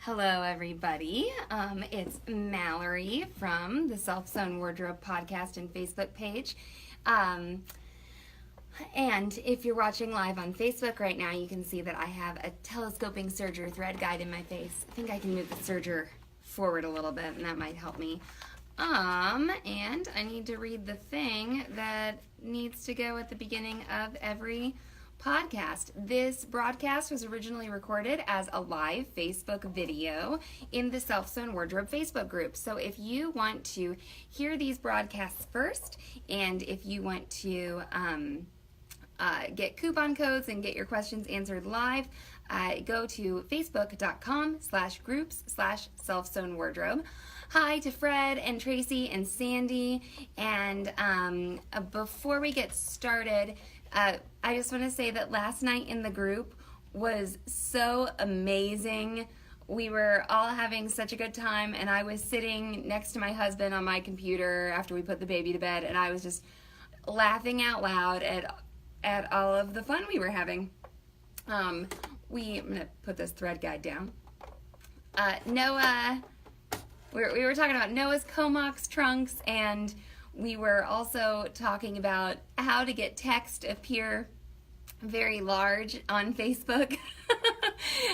Hello, everybody. It's Mallory from the Self-Sewn Wardrobe podcast and Facebook page. And if you're watching live on Facebook right now, you can see that I have a telescoping serger thread guide in my face. I think I can move the serger forward a little bit, and that might help me. And I need to read the thing that needs to go at the beginning of every podcast. This broadcast was originally recorded as a live Facebook video in the Self-Sewn Wardrobe Facebook group. So if you want to hear these broadcasts first, and if you want to get coupon codes and get your questions answered live, go to facebook.com/groups/self-sewn wardrobe. Hi to Fred and Tracy and Sandy. And before we get started, I just want to say that last night in the group was so amazing. We were all having such a good time, and I was sitting next to my husband on my computer after we put the baby to bed, and I was just laughing out loud at all of the fun we were having. I'm going to put this thread guide down. Noah, we were talking about Noah's Comox trunks, and we were also talking about how to get text appear very large on Facebook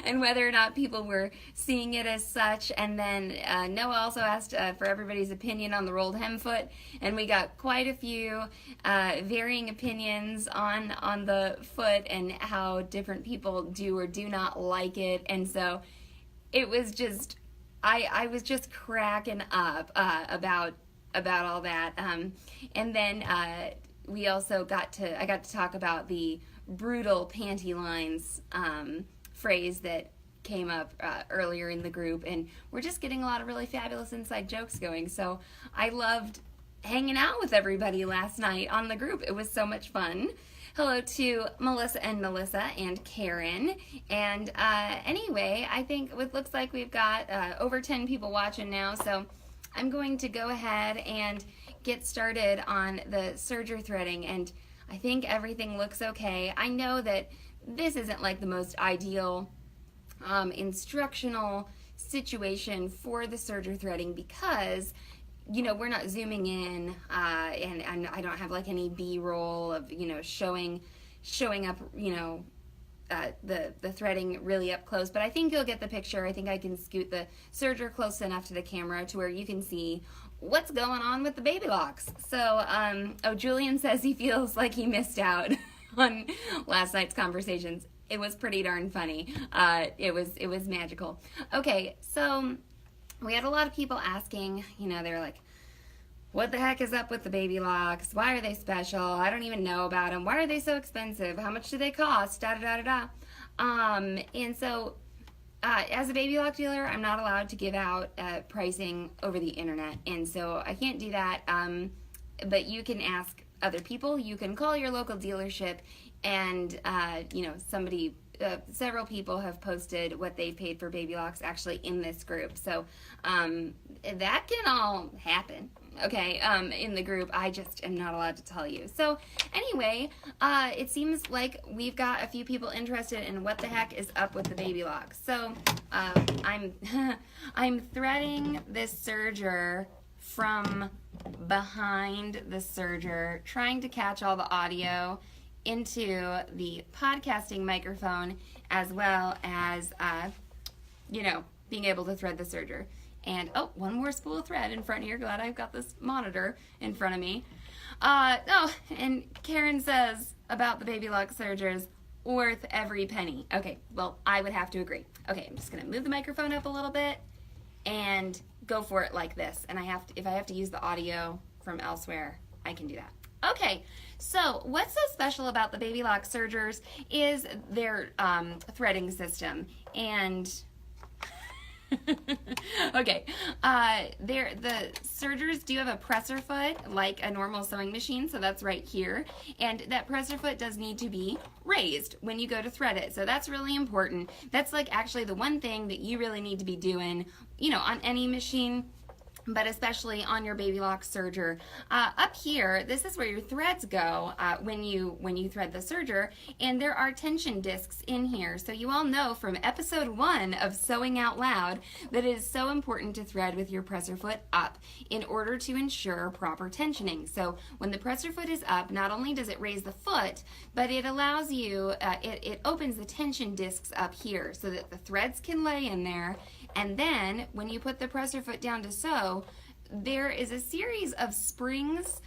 and whether or not people were seeing it as such. And then Noah also asked for everybody's opinion on the rolled hem foot, and we got quite a few varying opinions on the foot and how different people do or do not like it. And so it was just, I was just cracking up about all that, and then we also I got to talk about the brutal panty lines phrase that came up earlier in the group, and we're just getting a lot of really fabulous inside jokes going. So I loved hanging out with everybody last night on the group. It was so much fun. Hello to Melissa and Karen. And anyway, I think it looks like we've got over 10 people watching now, so I'm going to go ahead and get started on the serger threading, and I think everything looks okay. I know that this isn't like the most ideal instructional situation for the serger threading because, you know, we're not zooming in and I don't have like any B-roll of, you know, showing up, you know, the threading really up close, but I think you'll get the picture. I think I can scoot the serger close enough to the camera to where you can see what's going on with the baby locks. So, Julian says he feels like he missed out on last night's conversations. It was pretty darn funny. It was magical. Okay, so we had a lot of people asking, you know, they were like, what the heck is up with the baby locks? Why are they special? I don't even know about them. Why are they so expensive? How much do they cost? And so as a baby lock dealer, I'm not allowed to give out pricing over the internet, and so I can't do that. But you can ask other people. You can call your local dealership, and you know, several people have posted what they paid for baby locks actually in this group. So that can all happen. Okay, in the group. I just am not allowed to tell you. So anyway, it seems like we've got a few people interested in what the heck is up with the baby locks. So I'm threading this serger from behind the serger, trying to catch all the audio into the podcasting microphone, as well as you know, being able to thread the serger. And, oh, one more spool of thread in front here. Glad I've got this monitor in front of me. And Karen says about the baby lock sergers, worth every penny. Okay, well, I would have to agree. Okay, I'm just going to move the microphone up a little bit and go for it like this. And if I have to use the audio from elsewhere, I can do that. Okay, so what's so special about the baby lock sergers is their threading system. And okay, the sergers do have a presser foot like a normal sewing machine, so that's right here, and that presser foot does need to be raised when you go to thread it, so that's really important. That's like actually the one thing that you really need to be doing, you know, on any machine. but especially on your baby lock serger. Up here, this is where your threads go when you thread the serger, and there are tension discs in here. So you all know from episode 1 of Sewing Out Loud that it is so important to thread with your presser foot up in order to ensure proper tensioning. So when the presser foot is up, not only does it raise the foot, but it allows you, it opens the tension discs up here so that the threads can lay in there. And then when you put the presser foot down to sew, there is a series of springs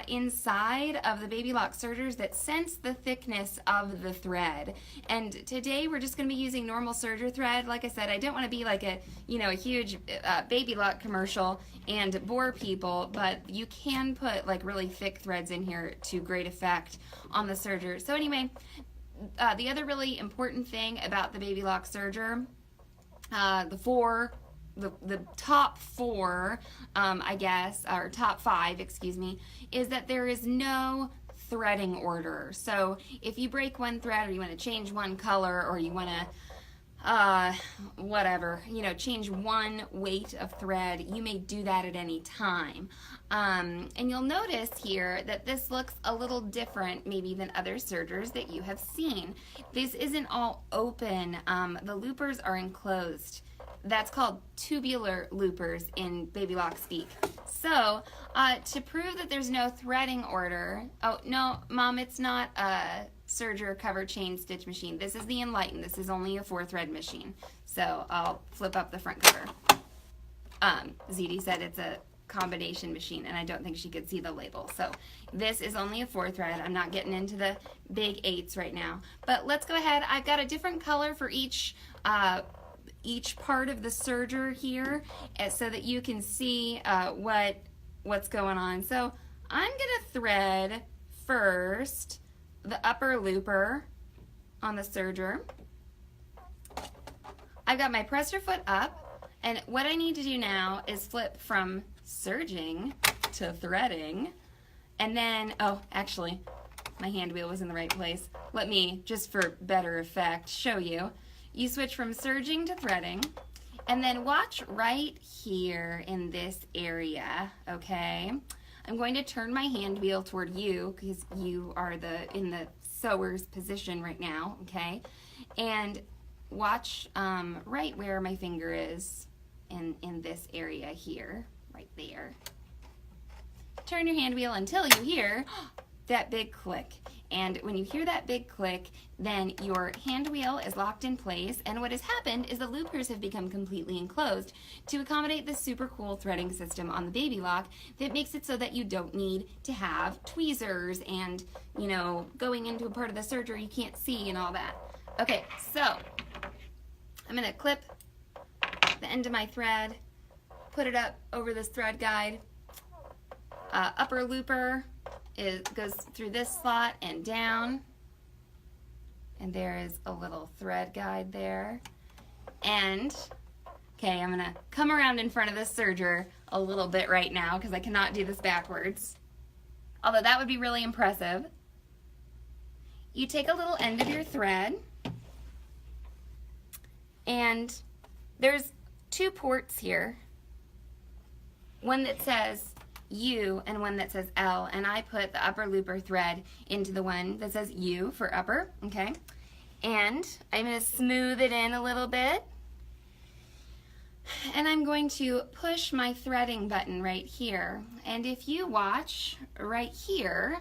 inside of the baby lock sergers that sense the thickness of the thread. And today we're just going to be using normal serger thread. Like I said, I don't want to be like a huge baby lock commercial and bore people, but you can put like really thick threads in here to great effect on the serger. So anyway, the other really important thing about the baby lock serger, the top 4, I guess, or top 5, excuse me, is that there is no threading order. So if you break one thread, or you want to change one color, or you want to whatever, change one weight of thread, you may do that at any time. And you'll notice here that this looks a little different maybe than other sergers that you have seen. This isn't all open. The loopers are enclosed. That's called tubular loopers in baby lock speak. So to prove that there's no threading order, oh no, Mom, it's not a serger cover chain stitch machine. This is the Enlighten. This is only a 4-thread machine. So I'll flip up the front cover. ZD said it's a combination machine, and I don't think she could see the label. So this is only a 4-thread. I'm not getting into the big 8s right now. But let's go ahead. I've got a different color for each part of the serger here, so that you can see what's going on. So I'm gonna thread first the upper looper on the serger. I've got my presser foot up, and what I need to do now is flip from serging to threading, and then, oh, actually, my hand wheel was in the right place. Let me, just for better effect, show you. You switch from serging to threading, and then watch right here in this area, okay? I'm going to turn my hand wheel toward you because you are in the sewer's position right now, okay? And watch right where my finger is in this area here, right there. Turn your hand wheel until you hear that big click. And when you hear that big click, then your hand wheel is locked in place, and what has happened is the loopers have become completely enclosed to accommodate this super cool threading system on the baby lock that makes it so that you don't need to have tweezers and, going into a part of the serger you can't see and all that. Okay, so I'm going to clip the end of my thread, put it up over this thread guide. Upper looper goes through this slot and down, and there is a little thread guide there. And okay, I'm gonna come around in front of this serger a little bit right now because I cannot do this backwards, although that would be really impressive. You take a little end of your thread, and there's 2 ports here, one that says U and one that says L, and I put the upper looper thread into the one that says U for upper, okay? And I'm going to smooth it in a little bit, and I'm going to push my threading button right here. And if you watch right here,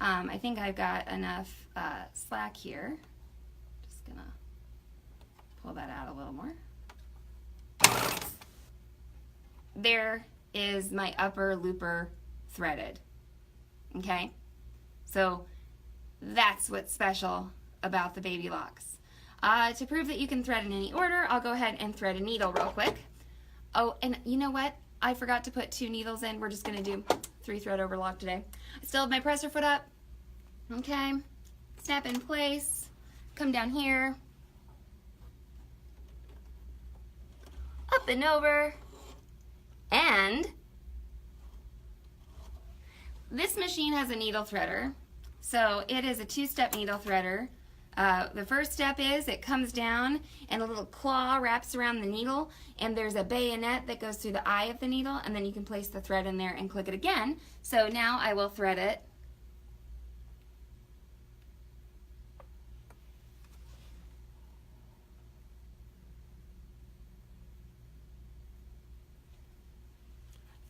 I think I've got enough slack here. Just going to pull that out a little more. There is my upper looper threaded, okay? So that's what's special about the baby locks. To prove that you can thread in any order, I'll go ahead and thread a needle real quick. Oh, and you know what? I forgot to put 2 needles in. We're just gonna do 3-thread overlock today. I still have my presser foot up, okay? Snap in place, come down here, up and over, and this machine has a needle threader. So it is a 2-step needle threader. The first step is it comes down and a little claw wraps around the needle, and there's a bayonet that goes through the eye of the needle, and then you can place the thread in there and click it again. So now I will thread it.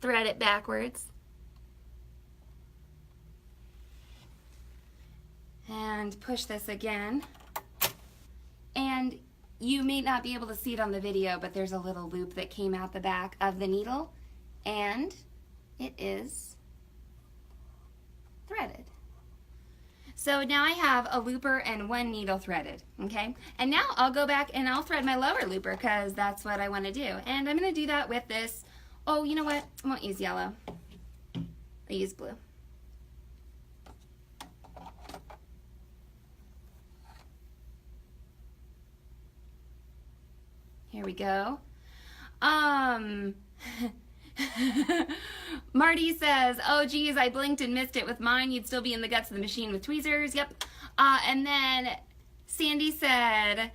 Thread it backwards. And push this again. And you may not be able to see it on the video, but there's a little loop that came out the back of the needle, and it is threaded. So now I have a looper and one needle threaded, okay? And now I'll go back and I'll thread my lower looper because that's what I want to do. And I'm going to do that with this. Oh, you know what? I won't use yellow. I'll use blue. Here we go. Marty says, oh geez, I blinked and missed it with mine. You'd still be in the guts of the machine with tweezers. Yep. And then Sandy said,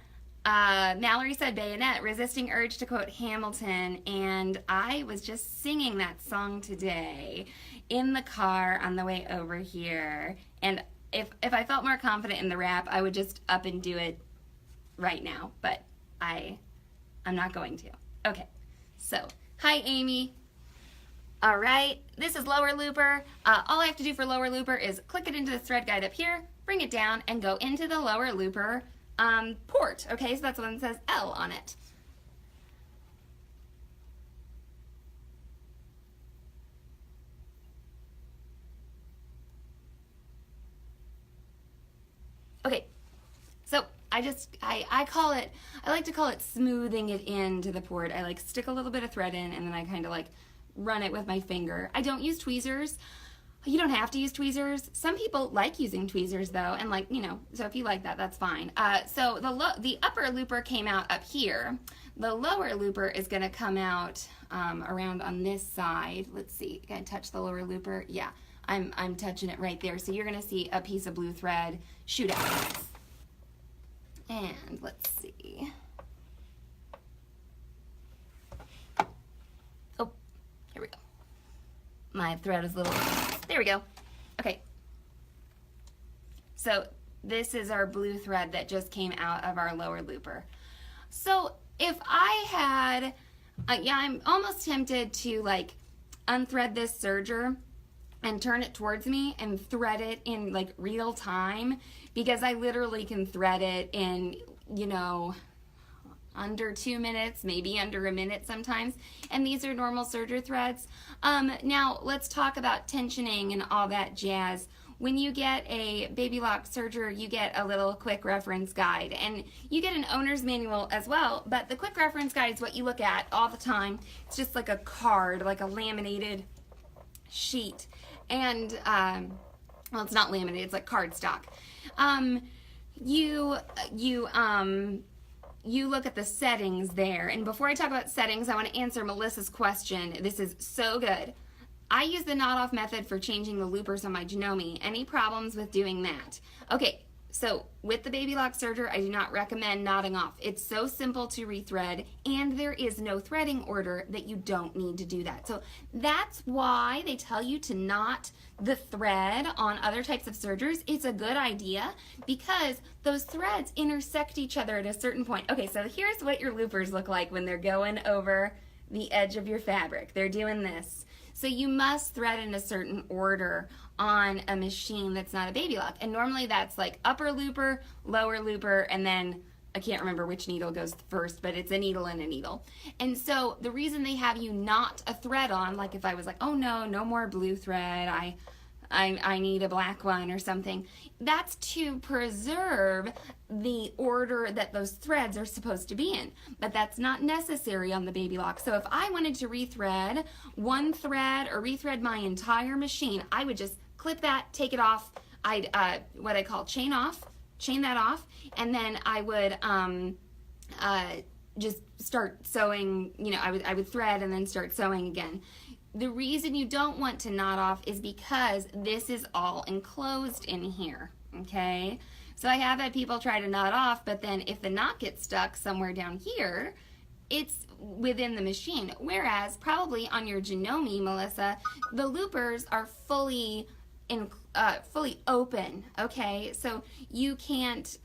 Mallory said bayonet, resisting urge to quote Hamilton. And I was just singing that song today in the car on the way over here. And if I felt more confident in the rap, I would just up and do it right now. But I'm not going to. Okay, so hi Amy. All right, this is lower looper. All I have to do for lower looper is click it into the thread guide up here, bring it down, and go into the lower looper port. Okay, so that's the one that says L on it. Okay, so I call it, I like to call it smoothing it into the port. I like stick a little bit of thread in and then I kind of like run it with my finger. I don't use tweezers. You don't have to use tweezers. Some people like using tweezers though, and like, you know, so if you like that, that's fine. So the upper looper came out up here. The lower looper is gonna come out around on this side. Let's see, can I touch the lower looper? Yeah, I'm touching it right there. So you're gonna see a piece of blue thread shoot out. And let's see. Oh, here we go. My thread is a little, there we go. Okay. So this is our blue thread that just came out of our lower looper. So if I had, yeah, I'm almost tempted to like unthread this serger and turn it towards me and thread it in like real time, because I literally can thread it in, you know, under 2 minutes, maybe under a minute sometimes. And these are normal serger threads. Now let's talk about tensioning and all that jazz. When you get a baby lock serger, you get a little quick reference guide, and you get an owner's manual as well, but the quick reference guide is what you look at all the time. It's just like a card, like a laminated sheet. And, well, it's not laminated, it's like cardstock. You look at the settings there, and before I talk about settings, I want to answer Melissa's question. This is so good. I use the knot off method for changing the loopers on my Janome. Any problems with doing that? Okay, so with the baby lock serger, I do not recommend knotting off. It's so simple to rethread, and there is no threading order that you don't need to do that. So that's why they tell you to knot the thread on other types of sergers. It's a good idea because those threads intersect each other at a certain point. Okay, so here's what your loopers look like when they're going over the edge of your fabric. They're doing this. So you must thread in a certain order on a machine that's not a baby lock. And normally that's like upper looper, lower looper, and then I can't remember which needle goes first, but it's a needle and a needle. And so the reason they have you knot a thread on, like if I was like, oh no, no more blue thread, I need a black one or something, that's to preserve the order that those threads are supposed to be in. But that's not necessary on the baby lock. So if I wanted to rethread one thread or rethread my entire machine, I would just clip that, take it off. I'd what I call chain that off, and then I would just start sewing. You know, I would thread and then start sewing again. The reason you don't want to knot off is because this is all enclosed in here, okay? So I have had people try to knot off, but then if the knot gets stuck somewhere down here, it's within the machine. Whereas probably on your Janome, Melissa, the loopers are fully open, okay? So you can't,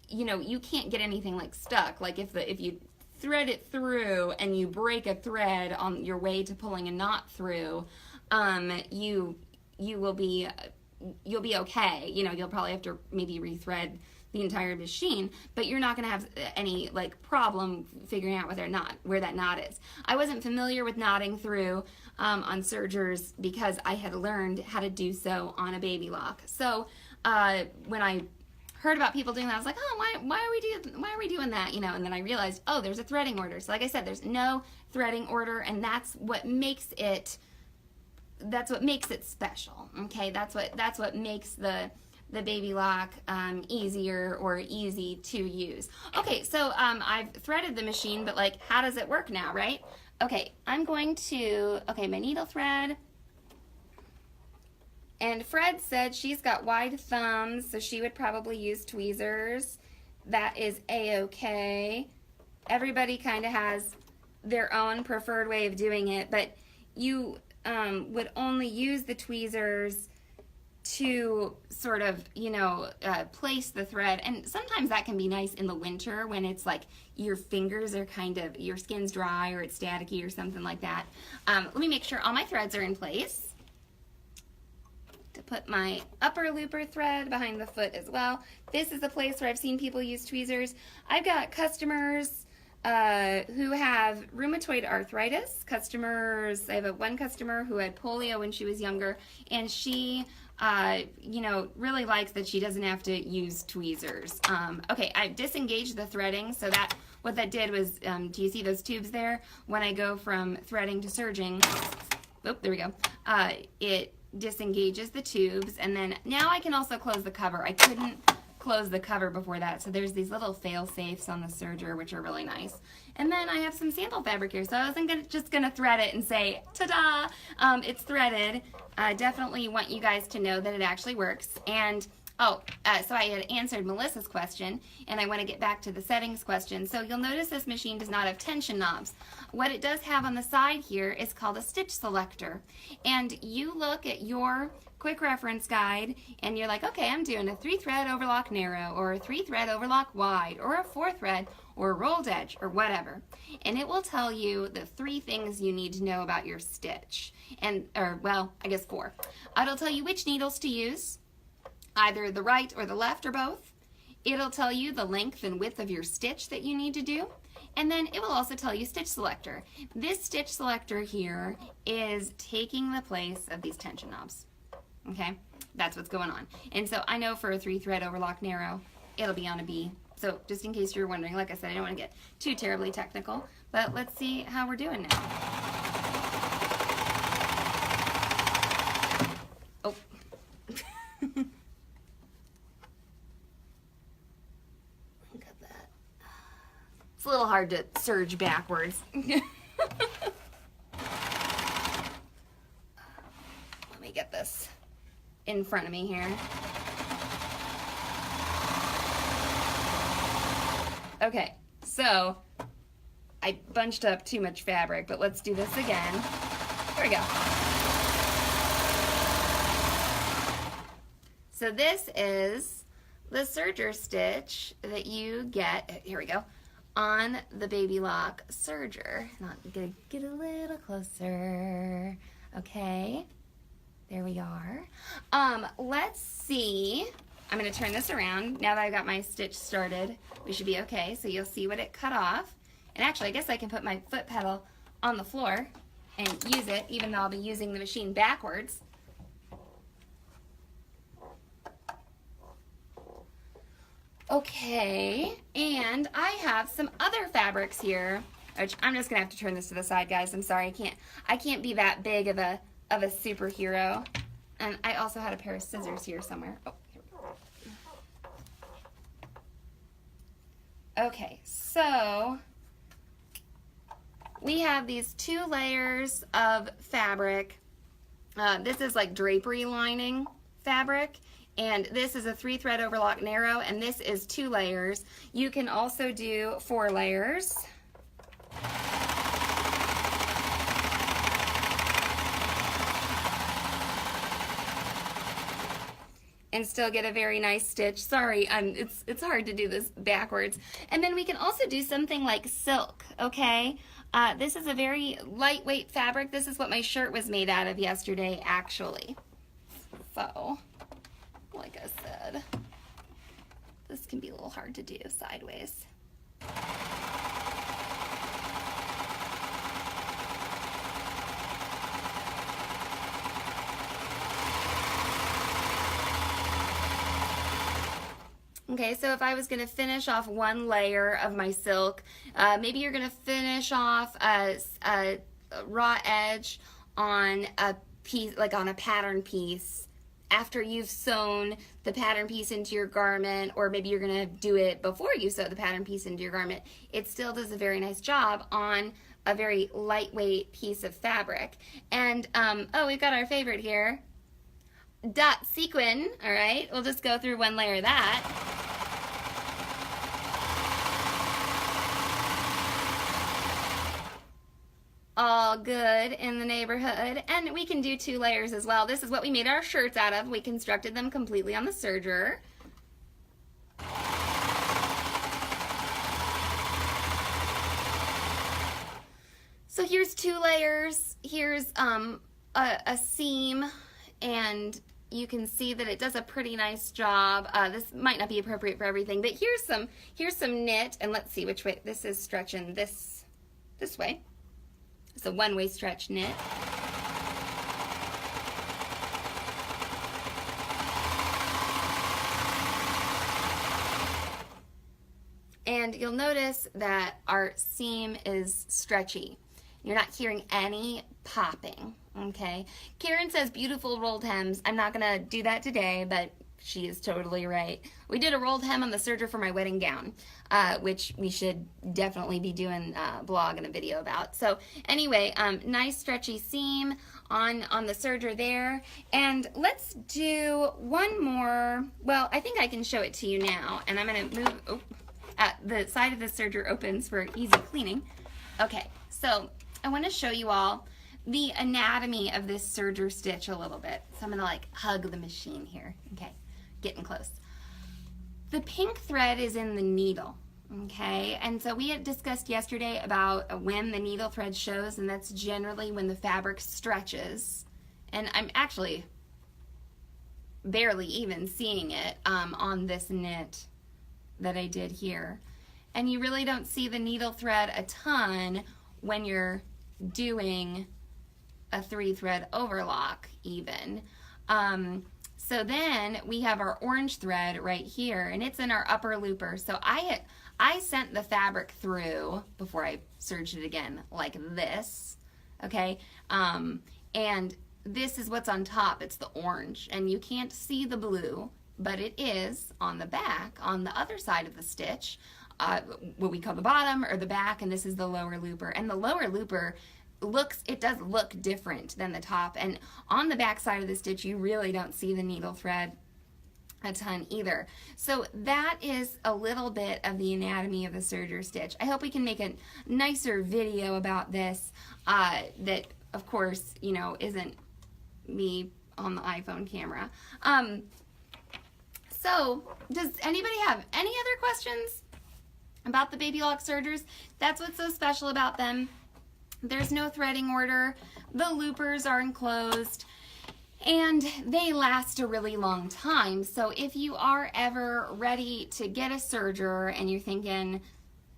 you can't get anything like stuck. Like if you thread it through and you break a thread on your way to pulling a knot through, you'll be okay. You'll probably have to maybe rethread the entire machine, but you're not going to have any like problem figuring out where that knot is. I wasn't familiar with knotting through on sergers because I had learned how to do so on a baby lock. So when I heard about people doing that, I was like, oh, why are we doing that? And then I realized, oh, there's a threading order. So like I said, there's no threading order, and that's what makes it special. Okay, that's what makes the baby lock easier or easy to use. Okay, so I've threaded the machine, but like, how does it work now, right? Okay, I'm going to, my needle thread. And Fred said she's got wide thumbs, so she would probably use tweezers. That is a-okay. Everybody kind of has their own preferred way of doing it, but you would only use the tweezers to sort of, place the thread. And sometimes that can be nice in the winter when it's like your fingers are your skin's dry or it's staticky or something like that. Let me make sure all my threads are in place. To put my upper looper thread behind the foot as well. This is the place where I've seen people use tweezers. I've got customers who have rheumatoid arthritis. I have one customer who had polio when she was younger, and she really likes that she doesn't have to use tweezers. Okay, I disengaged the threading, so what that did was, do you see those tubes there? When I go from threading to serging, oh, there we go, it disengages the tubes, and then now I can also close the cover. I couldn't close the cover before that, so there's these little fail safes on the serger, which are really nice. And then I have some sample fabric here, so I wasn't just gonna thread it and say ta-da, it's threaded. I definitely want you guys to know that it actually works. And so I had answered Melissa's question, and I want to get back to the settings question. So you'll notice this machine does not have tension knobs. What it does have on the side here is called a stitch selector. And you look at your quick reference guide, and you're like, okay, I'm doing a 3-thread overlock narrow, or a 3-thread overlock wide, or a 4-thread, or a rolled edge, or whatever. And it will tell you the 3 things you need to know about your stitch. Well, I guess 4. It'll tell you which needles to use, either the right or the left or both. It'll tell you the length and width of your stitch that you need to do. And then it will also tell you stitch selector. This stitch selector here is taking the place of these tension knobs. Okay, that's what's going on. And so I know for a 3-thread overlock narrow, it'll be on a B. So just in case you're wondering, like I said, I don't want to get too terribly technical, but let's see how we're doing now. Oh. Look at that. It's a little hard to serge backwards. Let me get this in front of me here. Okay, so I bunched up too much fabric, but let's do this again. Here we go. So this is the serger stitch that you get, here we go, on the baby lock serger. Not gonna get a little closer. Okay, there we are. Let's see. I'm going to turn this around. Now that I've got my stitch started, we should be okay. So you'll see what it cut off. And actually, I guess I can put my foot pedal on the floor and use it, even though I'll be using the machine backwards. Okay, and I have some other fabrics here, which I'm just going to have to turn this to the side, guys. I'm sorry, I can't be that big of a superhero. And I also had a pair of scissors here somewhere. Oh. Okay, so we have these 2 layers of fabric. This is like drapery lining fabric, And this is a 3-thread overlock narrow, and this is 2 layers. You can also do 4 layers. And still get a very nice stitch. Sorry, it's hard to do this backwards. And then we can also do something like silk, okay? This is a very lightweight fabric. This is what my shirt was made out of yesterday, actually. So, like I said, this can be a little hard to do sideways. Okay, so if I was going to finish off 1 layer of my silk, maybe you're going to finish off a raw edge on a piece, like on a pattern piece, after you've sewn the pattern piece into your garment, or maybe you're going to do it before you sew the pattern piece into your garment. It still does a very nice job on a very lightweight piece of fabric. And, oh, we've got our favorite here. Dot sequin, all right? We'll just go through 1 layer of that. All good in the neighborhood. And we can do 2 layers as well. This is what we made our shirts out of. We constructed them completely on the serger. So here's 2 layers. Here's a seam, and you can see that it does a pretty nice job. This might not be appropriate for everything, but here's some knit, and let's see which way. This is stretching this way. It's a 1-way stretch knit. And you'll notice that our seam is stretchy. You're not hearing any popping, okay? Karen says beautiful rolled hems. I'm not gonna do that today, but she is totally right. We did a rolled hem on the serger for my wedding gown, which we should definitely be doing a blog and a video about. So anyway, nice stretchy seam on the serger there. And let's do 1 more. Well, I think I can show it to you now. And I'm gonna move, the side of the serger opens for easy cleaning. Okay, so I wanna show you all the anatomy of this serger stitch a little bit. So I'm gonna like hug the machine here, okay? Getting close. The pink thread is in the needle, okay? And so we had discussed yesterday about when the needle thread shows, and that's generally when the fabric stretches. And I'm actually barely even seeing it on this knit that I did here. And you really don't see the needle thread a ton when you're doing a 3-thread overlock even. So then we have our orange thread right here, and it's in our upper looper. So I sent the fabric through before I serged it again like this, okay? And this is what's on top. It's the orange, and you can't see the blue, but it is on the back, on the other side of the stitch, what we call the bottom or the back, and this is the lower looper. And the lower looper does look different than the top, and on the back side of the stitch you really don't see the needle thread a ton either. So that is a little bit of the anatomy of the serger stitch. I hope we can make a nicer video about this that of course, you know, isn't me on the iPhone camera. So does anybody have any other questions about the Baby Lock sergers? That's what's so special about them. There's no threading order, the loopers are enclosed, and they last a really long time. So if you are ever ready to get a serger and you're thinking,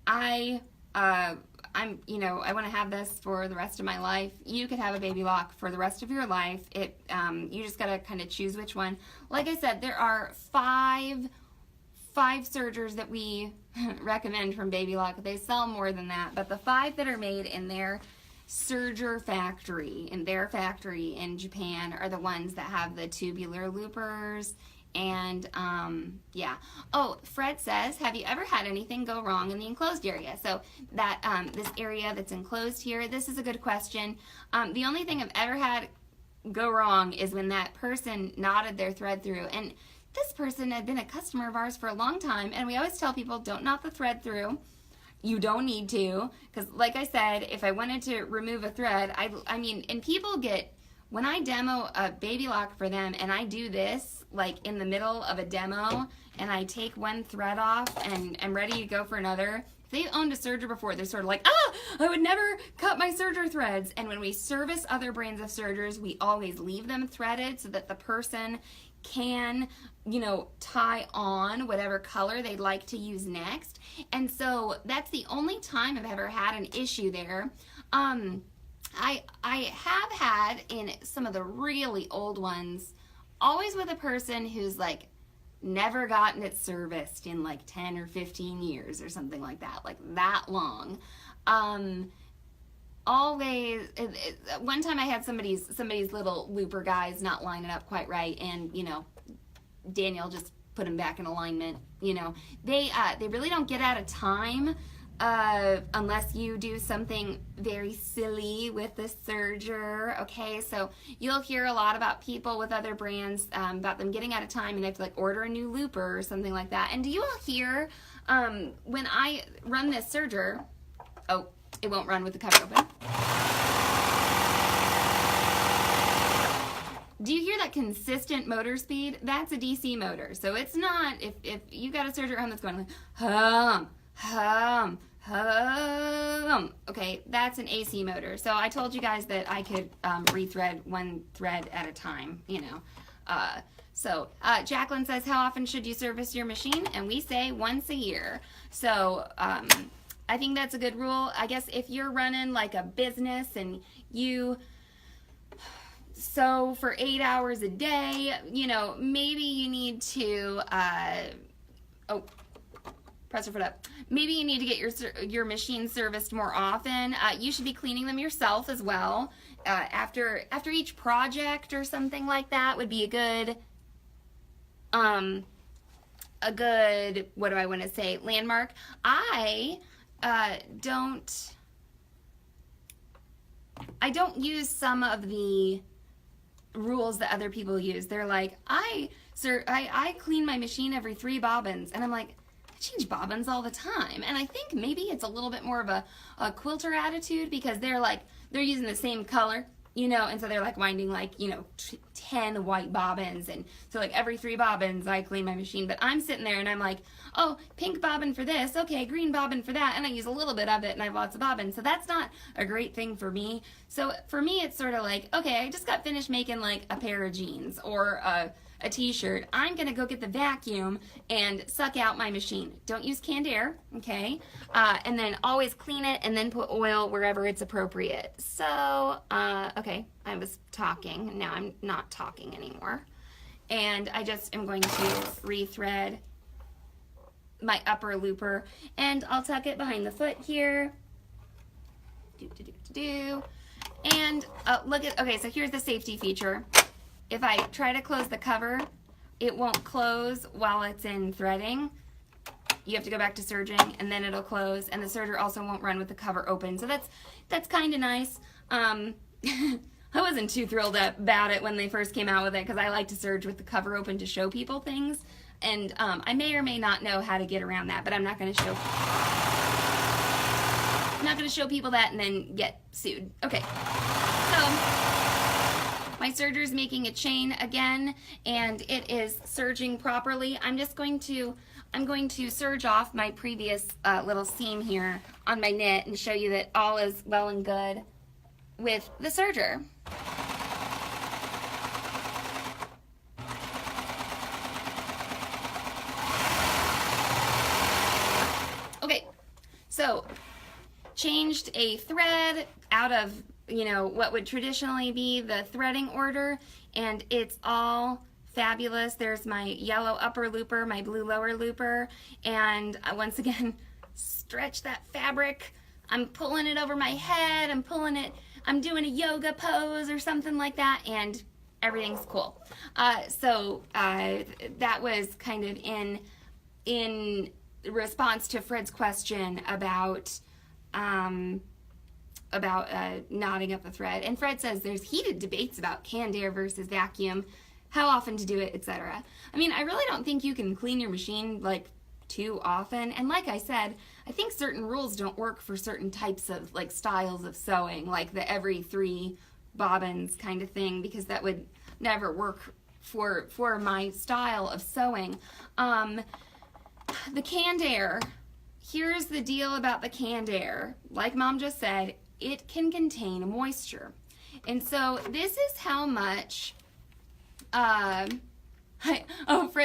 I want to have this for the rest of my life, you could have a Baby Lock for the rest of your life. You just gotta kind of choose which one. Like I said, there are five sergers that we recommend from Baby Lock. They sell more than that, but the 5 that are made in their serger factory, in their factory in Japan, are the ones that have the tubular loopers. And yeah. Oh, Fred says, have you ever had anything go wrong in the enclosed area? So that this area that's enclosed here, this is a good question. The only thing I've ever had go wrong is when that person knotted their thread through. And this person had been a customer of ours for a long time, and we always tell people, don't knot the thread through. You don't need to, because like I said, if I wanted to remove a thread, I mean, and people get, when I demo a baby lock for them and I do this, like in the middle of a demo, and I take one thread off and I'm ready to go for another, if they owned a serger before, they're sort of like, I would never cut my serger threads. And when we service other brands of sergers, we always leave them threaded so that the person can, you know, tie on whatever color they'd like to use next. And so that's the only time I've ever had an issue there. I have had in some of the really old ones, always with a person who's like never gotten it serviced in like 10 or 15 years or something like that long. Always, one time I had somebody's little looper guys not lining up quite right, and you know, Daniel just put them back in alignment. You know, they really don't get out of time unless you do something very silly with the serger. Okay, so you'll hear a lot about people with other brands about them getting out of time and they have to like order a new looper or something like that. And do you all hear when I run this serger? Oh, it won't run with the cover open. Do you hear that consistent motor speed? That's a DC motor. So it's not, if you got a serger at home that's going like hum, hum, hum. Okay, that's an AC motor. So I told you guys that I could rethread one thread at a time, you know. Jacqueline says, how often should you service your machine? And we say once a year. So I think that's a good rule. I guess if you're running like a business and you sew for 8 hours a day, you know, maybe you need to, press your foot up. Maybe you need to get your machine serviced more often. You should be cleaning them yourself as well. After each project or something like that would be a good, what do I want to say, landmark. I don't use some of the rules that other people use. They're like, I clean my machine every 3 bobbins, and I'm like, I change bobbins all the time. And I think maybe it's a little bit more of a quilter attitude, because they're using the same color, you know, and so they're like winding like, you know, 10 white bobbins, and so like every 3 bobbins I clean my machine. But I'm sitting there and I'm like, oh, pink bobbin for this, okay, green bobbin for that, and I use a little bit of it and I have lots of bobbins, so that's not a great thing for me. So for me it's sort of like, okay, I just got finished making like a pair of jeans or a t-shirt. I'm gonna go get the vacuum and suck out my machine. Don't use canned air, okay? And then always clean it and then put oil wherever it's appropriate. So, okay, I was talking, now I'm not talking anymore. And I just am going to rethread my upper looper, and I'll tuck it behind the foot here. And look at, okay, so here's the safety feature. If I try to close the cover, it won't close while it's in threading. You have to go back to serging, and then it'll close, and the serger also won't run with the cover open. So that's kind of nice. I wasn't too thrilled about it when they first came out with it, because I like to serge with the cover open to show people things. And I may or may not know how to get around that, but I'm not going to show people that and then get sued. Okay, so my serger's making a chain again, and it is serging properly. I'm going to serge off my previous little seam here on my knit and show you that all is well and good with the serger. Okay, so changed a thread out of, you know, what would traditionally be the threading order, and it's all fabulous. There's my yellow upper looper, my blue lower looper, and once again, stretch that fabric. I'm pulling it over my head, I'm doing a yoga pose or something like that, and everything's cool. That was kind of in response to Fred's question about knotting up the thread. And Fred says there's heated debates about canned air versus vacuum. how often to do it, etc. I mean, I really don't think you can clean your machine like too often. And like I said, I think certain rules don't work for certain types of like styles of sewing, like the every 3 bobbins kind of thing, because that would never work for my style of sewing. The canned air. Here's the deal about the canned air. Like Mom just said, it can contain moisture. And so this is how much, Fred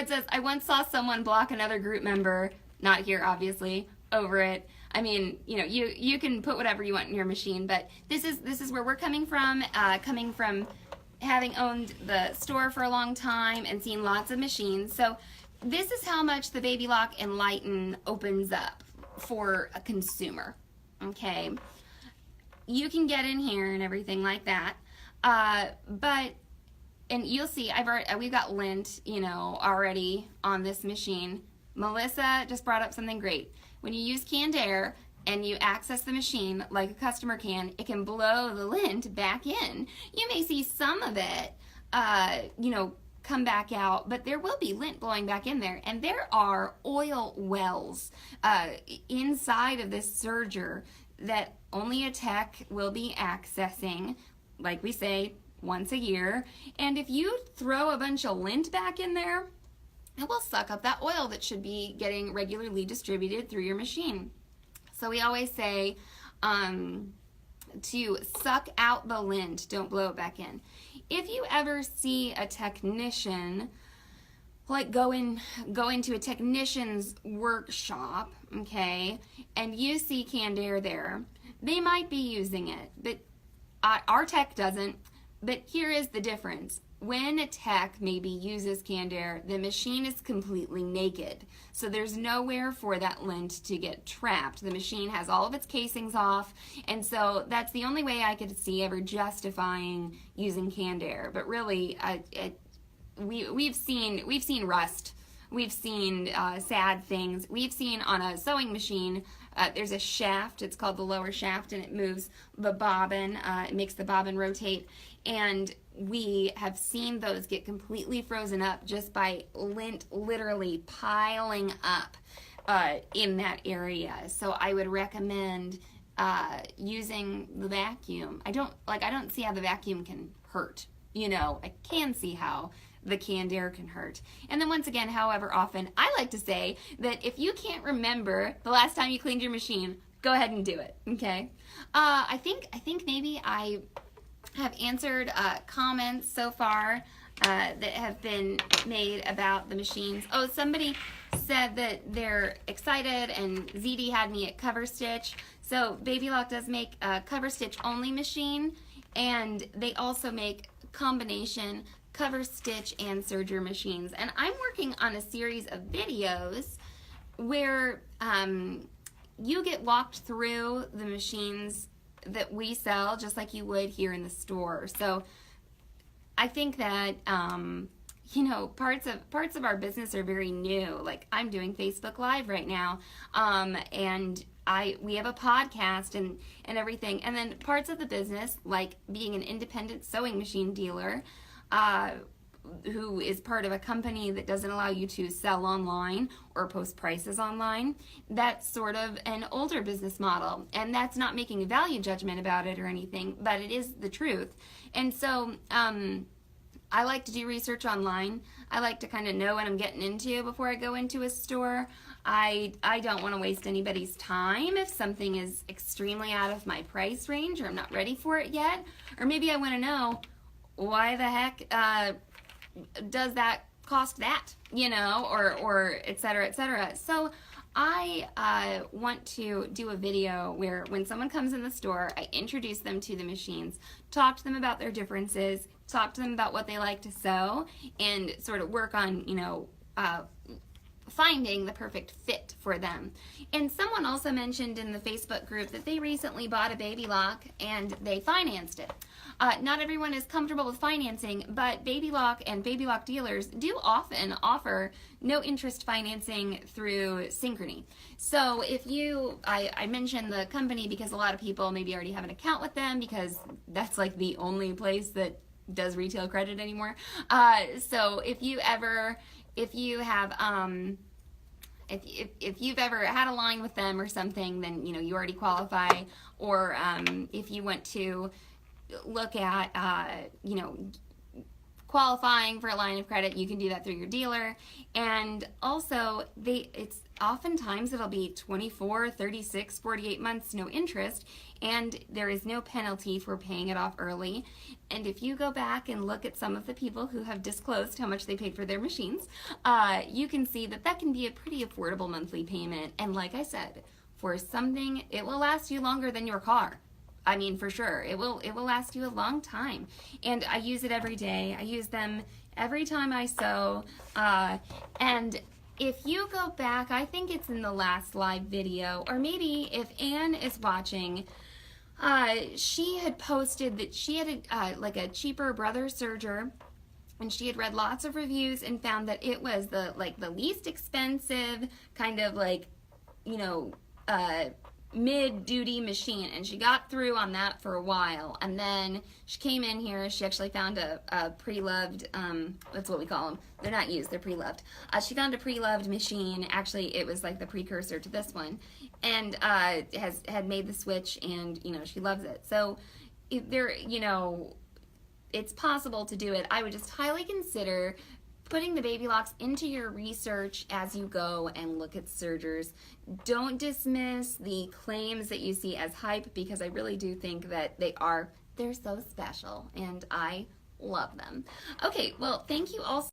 says, I once saw someone block another group member, not here obviously, over it. I mean, you know, you can put whatever you want in your machine, but this is where we're coming from having owned the store for a long time and seen lots of machines. So this is how much the Baby Lock Enlighten opens up for a consumer, okay? You can get in here and everything like that, and you'll see, we've got lint, you know, already on this machine. Melissa just brought up something great. When you use canned air and you access the machine like a customer can, it can blow the lint back in. You may see some of it, you know, come back out, but there will be lint blowing back in there. And there are oil wells inside of this serger that only a tech will be accessing, like we say, once a year. And if you throw a bunch of lint back in there, it will suck up that oil that should be getting regularly distributed through your machine. So we always say to suck out the lint, don't blow it back in. If you ever see a technician, like go into a technician's workshop, okay, and you see canned air there, they might be using it, but our tech doesn't. But here is the difference. When a tech maybe uses canned air, the machine is completely naked. So there's nowhere for that lint to get trapped. The machine has all of its casings off, and so that's the only way I could see ever justifying using canned air. But really, we've seen rust. We've seen sad things. We've seen on a sewing machine, there's a shaft, it's called the lower shaft, and it moves the bobbin, it makes the bobbin rotate, and we have seen those get completely frozen up just by lint literally piling up in that area. So I would recommend using the vacuum. I don't see how the vacuum can hurt. You know, I can see how the canned air can hurt. And then once again, however often, I like to say that if you can't remember the last time you cleaned your machine, go ahead and do it, okay? I think maybe I have answered comments so far that have been made about the machines. Oh, somebody said that they're excited, and ZD had me at Cover Stitch. So Baby Lock does make a Cover Stitch only machine, and they also make combination Cover Stitch and serger machines. And I'm working on a series of videos where you get walked through the machines that we sell just like you would here in the store. So I think that you know, parts of our business are very new. Like I'm doing Facebook Live right now, and we have a podcast and everything. And then parts of the business, like being an independent sewing machine dealer, who is part of a company that doesn't allow you to sell online or post prices online. That's sort of an older business model, and that's not making a value judgment about it or anything, but it is the truth. And so I like to do research online. I like to kind of know what I'm getting into before I go into a store. I don't want to waste anybody's time if something is extremely out of my price range or I'm not ready for it yet, or maybe I want to know why the heck does that cost that, you know, or et cetera, et cetera. So I want to do a video where when someone comes in the store, I introduce them to the machines, talk to them about their differences, talk to them about what they like to sew, and sort of work on, you know, finding the perfect fit for them. And someone also mentioned in the Facebook group that they recently bought a Baby Lock and they financed it. Not everyone is comfortable with financing, but Baby Lock and Baby Lock dealers do often offer no interest financing through Synchrony. So if I mentioned the company because a lot of people maybe already have an account with them because that's like the only place that does retail credit anymore. So if you have if you've ever had a line with them or something, then you already qualify. Or if you want to look at qualifying for a line of credit, you can do that through your dealer. And also it's oftentimes it'll be 24, 36, 48 months, no interest, and there is no penalty for paying it off early. And if you go back and look at some of the people who have disclosed how much they paid for their machines, you can see that can be a pretty affordable monthly payment. And like I said, for something, it will last you longer than your car. I mean, for sure, it will last you a long time. And I use it every day. I use them every time I sew. And if you go back, I think it's in the last live video, or maybe if Anne is watching, she had posted that she had like a cheaper brother serger, and she had read lots of reviews and found that it was the least expensive kind of mid-duty machine, and she got through on that for a while. And then she came in here, she actually found a pre-loved, that's what we call them, they're not used, they're pre-loved. She found a pre-loved machine. Actually, it was like the precursor to this one, and had made the switch, and she loves it. So if there, it's possible to do it. I would just highly consider putting the baby locks into your research as you go and look at sergers. Don't dismiss the claims that you see as hype, because I really do think that they're so special, and I love them. Okay, well, thank you all.